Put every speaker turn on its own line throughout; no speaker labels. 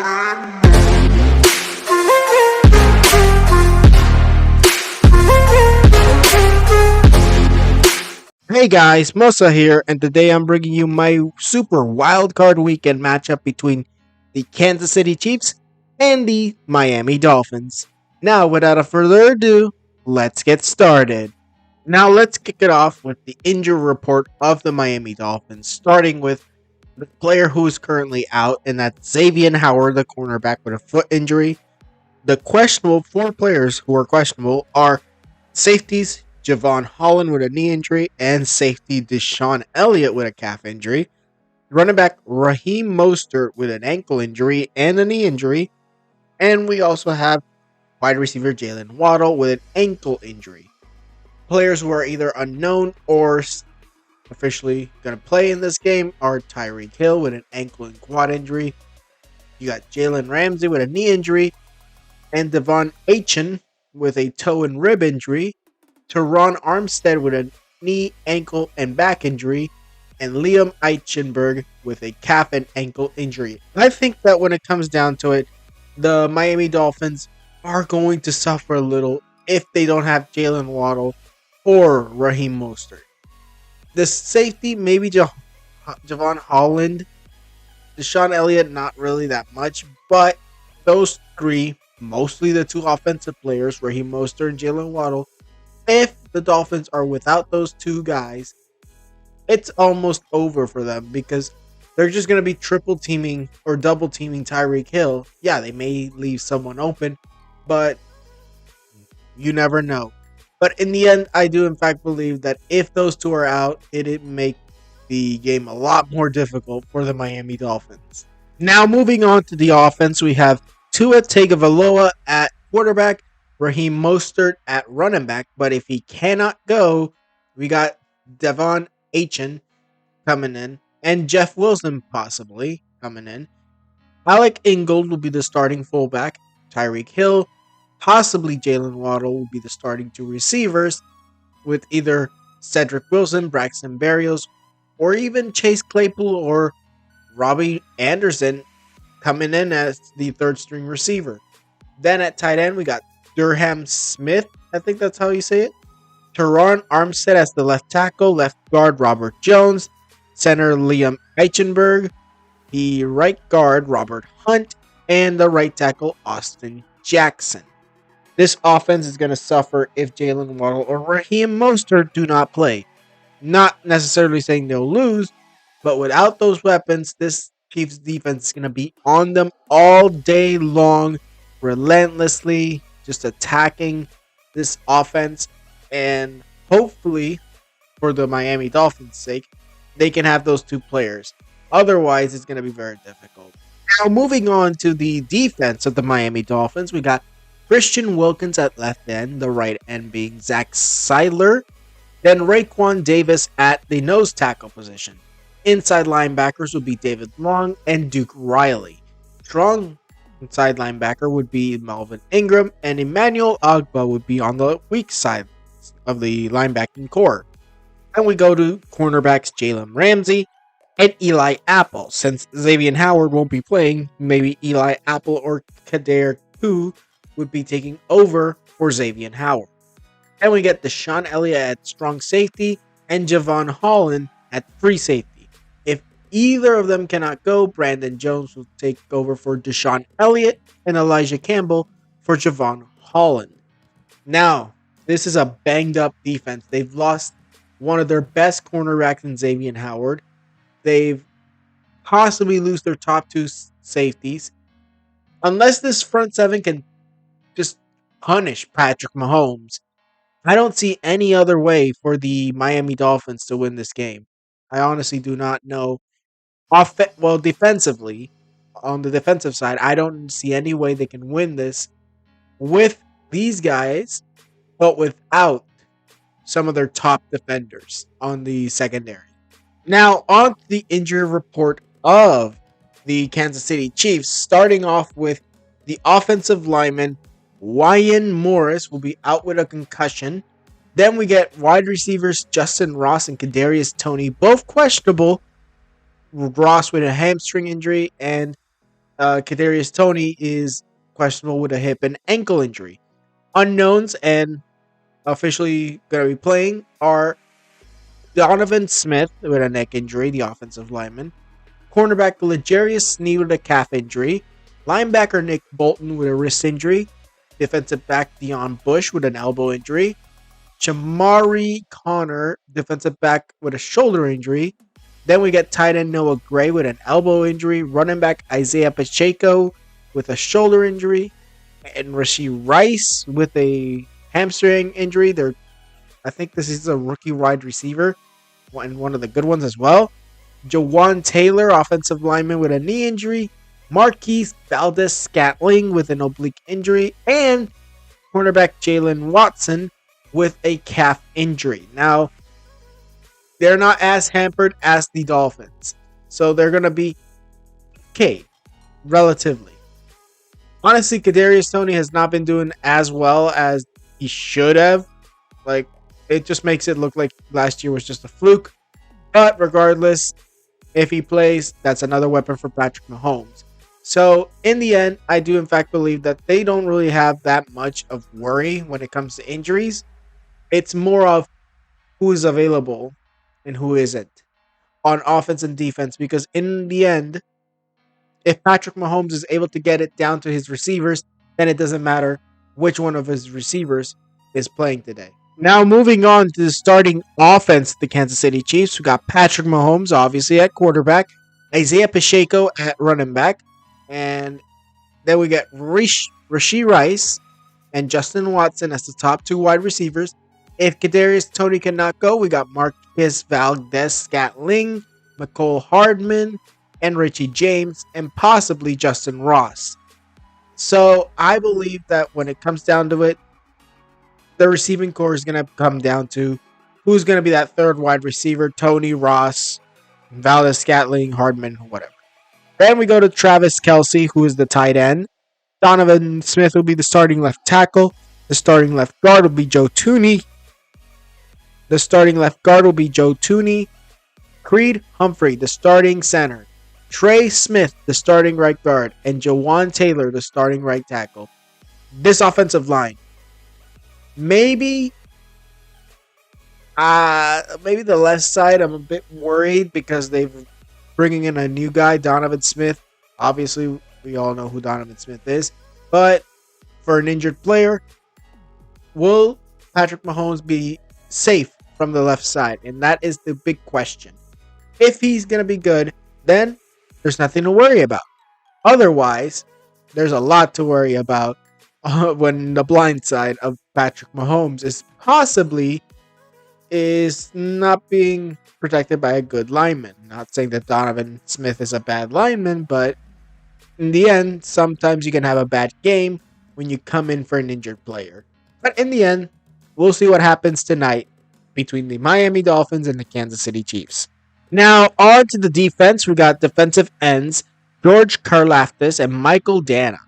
Hey guys, Mosa here, and today I'm bringing you my super wildcard weekend matchup between the Kansas City Chiefs and the Miami Dolphins. Now, without a further ado, let's get started. Now, let's kick it off with the injury report of the Miami Dolphins, starting with the player who is currently out, and that's Xavier Howard, the cornerback with a foot injury. The questionable four players who are questionable are safeties Javon Holland with a knee injury and safety Deshaun Elliott with a calf injury. Running back Raheem Mostert with an ankle injury and a knee injury. And we also have wide receiver Jalen Waddle with an ankle injury. Players who are either unknown or officially going to play in this game are Tyreek Hill with an ankle and quad injury. You got Jalen Ramsey with a knee injury and Devon Achane with a toe and rib injury. Teron Armstead with a knee, ankle, and back injury, and Liam Eichenberg with a calf and ankle injury. I think that when it comes down to it, the Miami Dolphins are going to suffer a little if they don't have Jalen Waddle or Raheem Mostert. The safety, maybe Javon Holland, Deshaun Elliott, not really that much, but those three, mostly the two offensive players, Raheem Mostert and Jalen Waddle, if the Dolphins are without those two guys, it's almost over for them because they're just going to be triple teaming or double teaming Tyreek Hill. Yeah, they may leave someone open, but you never know. But in the end, I do in fact believe that if those two are out, it'd make the game a lot more difficult for the Miami Dolphins. Now moving on to the offense, we have Tua Tagovailoa at quarterback, Raheem Mostert at running back, but if he cannot go, we got Devon Achane coming in, and Jeff Wilson possibly coming in. Alec Ingold will be the starting fullback. Tyreek Hill, possibly Jalen Waddle will be the starting two receivers, with either Cedric Wilson, Braxton Berrios, or even Chase Claypool or Robbie Anderson coming in as the third string receiver. Then at tight end, we got Durham Smith, I think that's how you say it. Teron Armstead as the left tackle, left guard Robert Jones, center Liam Eichenberg, the right guard Robert Hunt, and the right tackle Austin Jackson. This offense is going to suffer if Jalen Waddle or Raheem Mostert do not play. Not necessarily saying they'll lose, but without those weapons, this Chiefs defense is going to be on them all day long, relentlessly, just attacking this offense, and hopefully, for the Miami Dolphins' sake, they can have those two players. Otherwise, it's going to be very difficult. Now, moving on to the defense of the Miami Dolphins, we got Christian Wilkins at left end, the right end being Zach Seidler, then Raekwon Davis at the nose tackle position. Inside linebackers would be David Long and Duke Riley. Strong inside linebacker would be Melvin Ingram, and Emmanuel Ogbah would be on the weak side of the linebacking core. And we go to cornerbacks Jalen Ramsey and Eli Apple. Since Xavier Howard won't be playing, maybe Eli Apple or Kader Koo would be taking over for Xavier Howard. And we get Deshaun Elliott at strong safety and Javon Holland at free safety. If either of them cannot go, Brandon Jones will take over for Deshaun Elliott and Elijah Campbell for Javon Holland. Now, this is a banged up defense. They've lost one of their best cornerbacks in Xavier Howard. They've possibly lose their top two safeties. Unless this front seven can just punish Patrick Mahomes, I don't see any other way for the Miami Dolphins to win this game. I honestly do not know. Defensively, on the defensive side, I don't see any way they can win this with these guys, but without some of their top defenders on the secondary. Now, on to the injury report of the Kansas City Chiefs, starting off with the offensive lineman Wyan Morris will be out with a concussion. Then we get wide receivers Justin Ross and Kadarius Toney, both questionable. Ross with a hamstring injury and Kadarius Toney is questionable with a hip and ankle injury. Unknowns and officially going to be playing are Donovan Smith with a neck injury, the offensive lineman. Cornerback Legarius Sneed with a calf injury. Linebacker Nick Bolton with a wrist injury. Defensive back Deion Bush with an elbow injury. Shamari Connor, defensive back with a shoulder injury. Then we get tight end Noah Gray with an elbow injury. Running back Isaiah Pacheco with a shoulder injury. And Rashee Rice with a hamstring injury. I think this is a rookie wide receiver and one of the good ones as well. Jawan Taylor, offensive lineman with a knee injury. Marquise Valdez Scatling with an oblique injury. And cornerback Jalen Watson with a calf injury. Now, they're not as hampered as the Dolphins. So they're going to be okay, relatively. Honestly, Kadarius Toney has not been doing as well as he should have. Like, it just makes it look like last year was just a fluke. But regardless, if he plays, that's another weapon for Patrick Mahomes. So, in the end, I do in fact believe that they don't really have that much of worry when it comes to injuries. It's more of who is available and who isn't on offense and defense. Because in the end, if Patrick Mahomes is able to get it down to his receivers, then it doesn't matter which one of his receivers is playing today. Now, moving on to the starting offense, the Kansas City Chiefs. We got Patrick Mahomes, obviously, at quarterback, Isaiah Pacheco at running back, and then we get Rashee Rice and Justin Watson as the top two wide receivers. If Kadarius Toney cannot go, we got Marquez Valdez Scatling, McCole Hardman, and Richie James, and possibly Justin Ross. So I believe that when it comes down to it, the receiving core is going to come down to who's going to be that third wide receiver: Toney, Ross, Valdez Scatling, Hardman, whatever. Then we go to Travis Kelce, who is the tight end. Donovan Smith will be the starting left tackle. The starting left guard will be Joe Tooney. Creed Humphrey, the starting center. Trey Smith, the starting right guard. And Jawan Taylor, the starting right tackle. This offensive line. Maybe the left side, I'm a bit worried because they're bringing in a new guy, Donovan Smith. Obviously, we all know who Donovan Smith is. But for an injured player, will Patrick Mahomes be safe from the left side? And that is the big question. If he's going to be good, then there's nothing to worry about. Otherwise, there's a lot to worry about when the blind side of Patrick Mahomes is not being protected by a good lineman. Not saying that Donovan Smith is a bad lineman, but in the end, sometimes you can have a bad game when you come in for an injured player. But in the end, we'll see what happens tonight between the Miami Dolphins and the Kansas City Chiefs. Now, on to the defense. We got defensive ends, George Karlaftis and Michael Dana.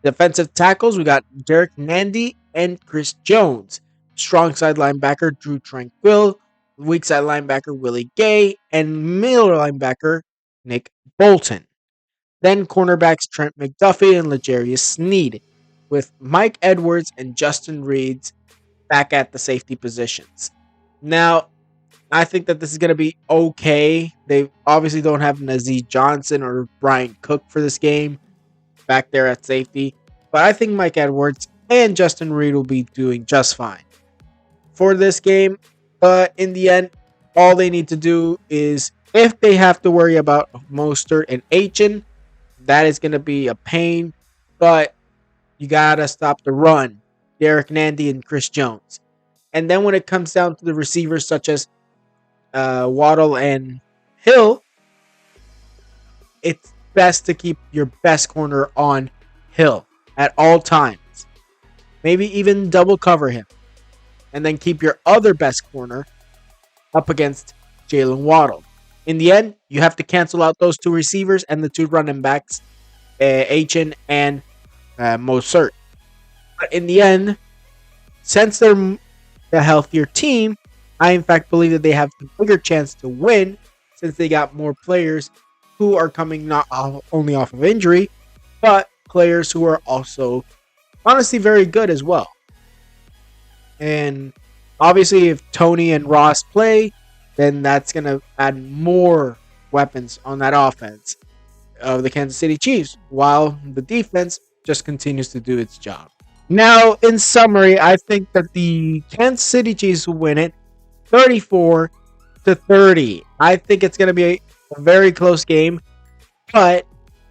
Defensive tackles, we got Derek Nandy and Chris Jones. Strong side linebacker, Drew Tranquill. Weak side linebacker, Willie Gay. And middle linebacker, Nick Bolton. Then cornerbacks, Trent McDuffie and Legarius Sneed. With Mike Edwards and Justin Reeds back at the safety positions. Now, I think that this is going to be okay. They obviously don't have Nazeed Johnson or Brian Cook for this game back there at safety. But I think Mike Edwards and Justin Reed will be doing just fine for this game. But in the end, all they need to do is, if they have to worry about Mostert and Achane, that is going to be a pain. But you got to stop the run, Derek Nandy and Chris Jones. And then when it comes down to the receivers such as Waddle and Hill, it's best to keep your best corner on Hill at all times. Maybe even double cover him. And then keep your other best corner up against Jalen Waddle. In the end, you have to cancel out those two receivers and the two running backs, Achane and Mostert. But in the end, since they're a healthier team, I in fact believe that they have a bigger chance to win since they got more players who are coming not only off of injury, but players who are also honestly very good as well. And obviously, if Tony and Ross play, then that's going to add more weapons on that offense of the Kansas City Chiefs, while the defense just continues to do its job. Now, in summary, I think that the Kansas City Chiefs will win it 34-30. I think it's going to be a very close game, but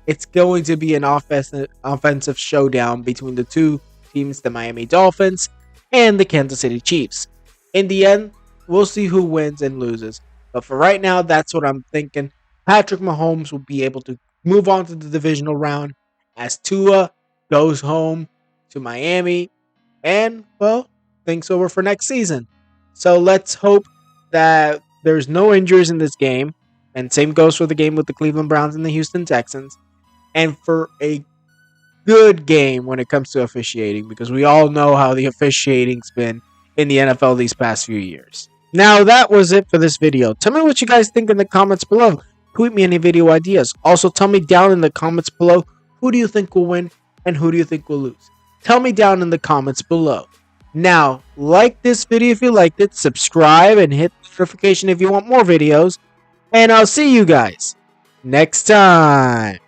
it's going to be an offensive showdown between the two teams, the Miami Dolphins and the Kansas City Chiefs. In the end, we'll see who wins and loses. But for right now, that's what I'm thinking. Patrick Mahomes will be able to move on to the divisional round as Tua goes home to Miami and, well, things over for next season. So let's hope that there's no injuries in this game. And same goes for the game with the Cleveland Browns and the Houston Texans. And for a good game when it comes to officiating, because we all know how the officiating's been in the NFL these past few years. Now, that was it for this video. Tell me what you guys think in the comments below. Tweet me any video ideas. Also, tell me down in the comments below, who do you think will win and who do you think will lose? Tell me down in the comments below. Now, like this video if you liked it, subscribe and hit the notification if you want more videos, and I'll see you guys next time.